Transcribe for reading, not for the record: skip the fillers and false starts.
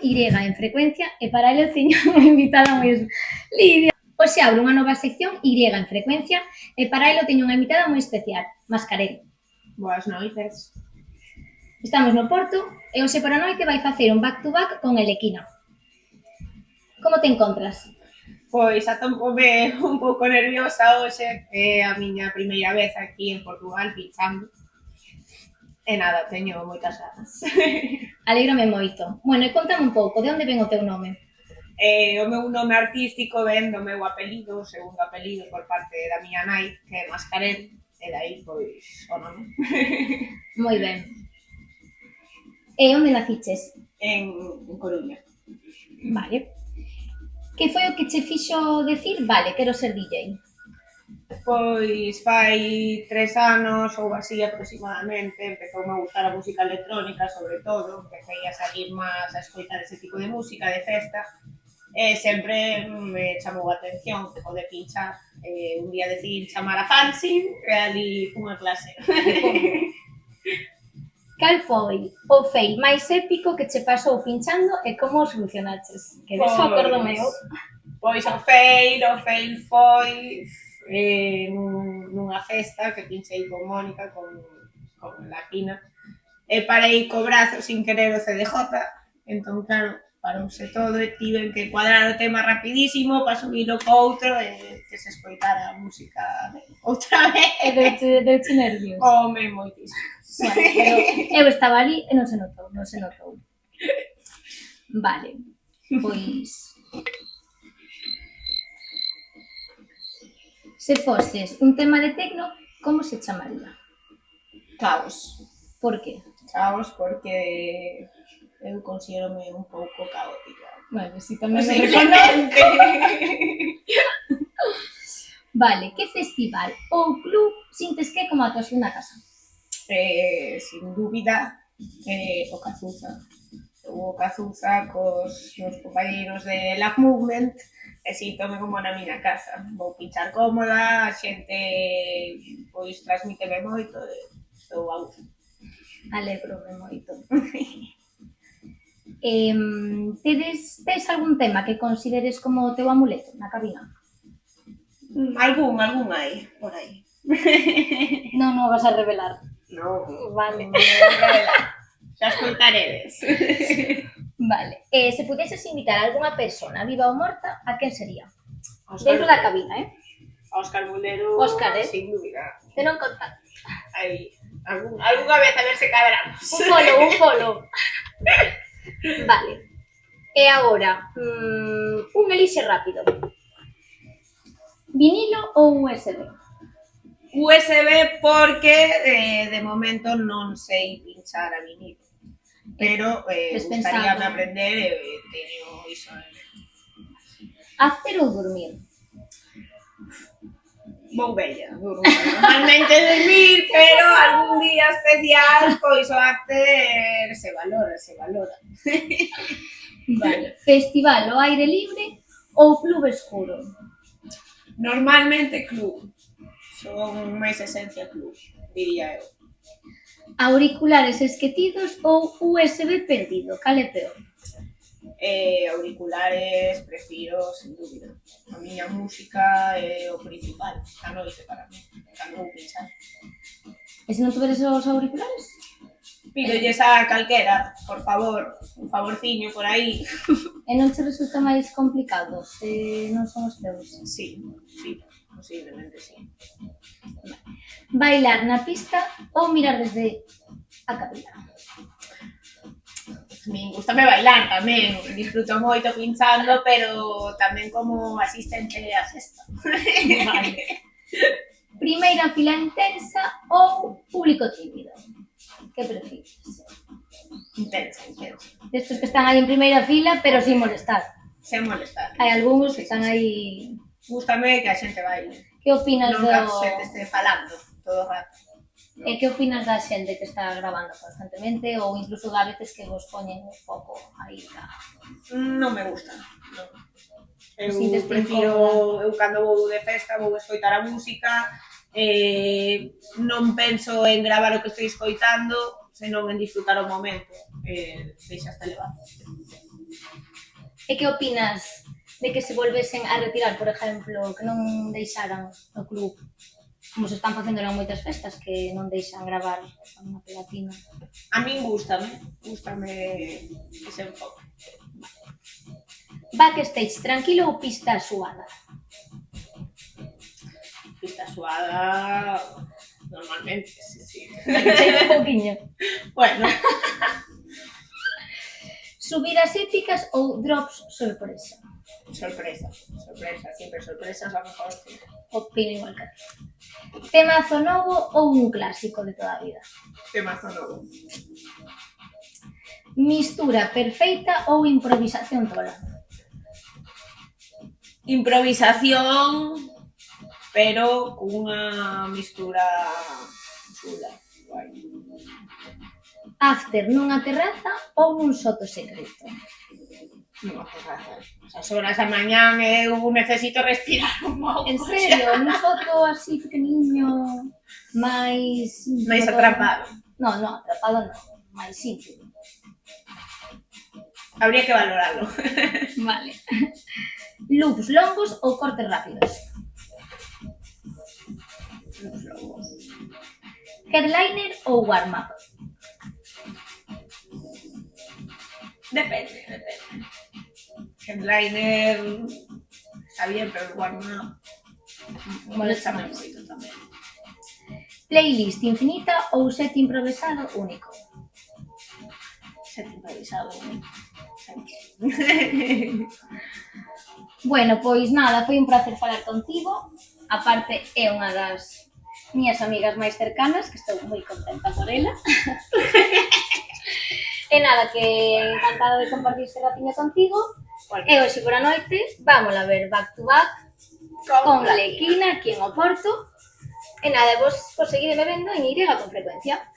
Y en frecuencia e para ello teño unha invitada moi Lidia. Hoxe abro unha nova sección Y en frecuencia e para ello teño unha invitada moi especial, Mascarell. Boas noites. Estamos no Porto e hoxe por a noite vai facer un back-to-back con Elequina. Como te encontras? Pois atópome un pouco nerviosa hoxe, que é a miña primeira vez aquí en Portugal pinchando. E nada, teño moitas ganas. Alégrame moito. Bueno, e contame un pouco, de onde ven o teu nome? O meu nome artístico ven do meu apelido, o segundo apelido por parte da miña nai, que é Mascarell, e dai, pois, o nome. Moi ben. E onde naciches? En Coruña. Vale. Que foi o que che fixo decir, vale, quero ser DJ? Pois fai 3 anos ou así aproximadamente empezoume a gustar a música electrónica, sobre todo, empecé a salir máis a escoitar ese tipo de música de festa e sempre me chamou a atención o de pinchar. Un día decidí chamar a Fancy e ali fun a clase. Cal foi o fail máis épico que che pasou pinchando e como o solucionaches? Que deso acordo meu. Pois o fail foi nunha festa que pinchei con Mónica, con la Pina, e parei co brazo sin querer o CDJ, entón claro, parouse todo e tiven que cuadrar o tema rapidísimo para subilo co outro e que se escoitara a música outra vez. E deuche nervios. Home, moitísimo. Bueno, pero eu estaba ali e non se notou. Vale, pois... Se foses un tema de tecno, como se chamaría? Caos. Por qué? Caos porque eu considérome un pouco caótica. Bueno, si tamén me reconoce. Vale, que festival ou club sintes que é como a tua segunda casa? Sin dúbida, o Cazuza. O Cazuza cos meus compañeros de Love Movement e síntome como na miña casa. Vou pinchar cómoda, a xente pois transmíteme moito e estou a gusto. Alégrome moito. Tes algún tema que consideres como o teu amuleto na cabina? Algún hai, por aí. Non o vas a revelar. Non, Vale. Xa escoitaredes. Vale. Se pudeses invitar a algunha persona, viva ou morta, a quen sería? Dentro da cabina, Óscar Mulero, Óscar, sin dúbida. Te non contar. Aí, algunha vez a ver se cadramos. Un follow. Vale. E agora, un elixe rápido. Vinilo ou USB? USB porque de momento non sei pinchar a vinilo, pero gustaríame aprender e teño iso. After ou dormir? Vou bella, normalmente dormir, pero algún día especial, pois o after se valora. Vale. Festival ao aire libre ou club escuro? Normalmente club. Son máis esencia club, diría eu. Auriculares esquecidos ou USB perdido? Cal é peor? Auriculares prefiro, sin dúbida. A miña música é o principal, a noite para mí, cando vou pinchar. E se non tuveres os auriculares? Pídolles a calquera, por favor, un favorciño por aí. E non che resulta máis complicado se non son os teus? Sí, posiblemente sí. Bailar na pista ou mirar desde a cabina? Me gustame bailar tamén, disfruto moito pinchando, pero tamén como asistente a festa. Vale. Primeira fila intensa ou público tímido? Que prefires? Intensa. Destos que están aí en primeira fila, pero sin molestar. Sen molestar. Hai algúns que están aí... Gústame que a xente baile. Que opinas non que a xente este falando todo o rato. E que opinas da xente que está grabando constantemente ou incluso a veces que vos poñen o foco aí? Non me gusta, non. Eu prefiro, eu cando vou de festa vou escoitar a música, non penso en gravar o que estou escoitando, senón en disfrutar o momento, deixaste levar. E que opinas de que se volvesen a retirar, por exemplo, que non deixaran o club, como se están facendo en moitas festas, que non deixan gravar unha pegatina? A min gústame ese enfoque. Backstage tranquilo ou pista suada? Pista suada, normalmente, sí. Sei un pouquiño. Bueno, Subidas épicas ou drops sorpresa? sorpresa, siempre sorpresas, a lo mejor sí. Opino igual que a ti. Temazo novo ou un clásico de toda a vida? Temazo novo. Mistura perfeita ou improvisación tola? Improvisación, pero cunha mistura chula, guai. After nunha terraza ou nun soto secreto? Nunha terraza. Esas horas da mañán eu necesito respirar un pouco. En serio, nun soto así pequeniño, máis... Máis atrapado. Non, atrapado non, máis íntimo. Habría que valorarlo. Vale. Loops longos ou cortes rápidos? Headliner ou warm-up? Depende. Headliner está bien, pero el warm-up molesta moito tamén. Playlist infinita ou set improvisado único? Set improvisado único. Bueno, pois nada, foi un placer falar contigo. A parte é unha das miñas amigas máis cercanas, que estou moi contenta por ela. E nada, que encantada de compartir este ratiño contigo. E hoxe por a noite vamos a ver back to back con Lequina aquí en Oporto. E nada, vos seguireme vendo en Y con frecuencia.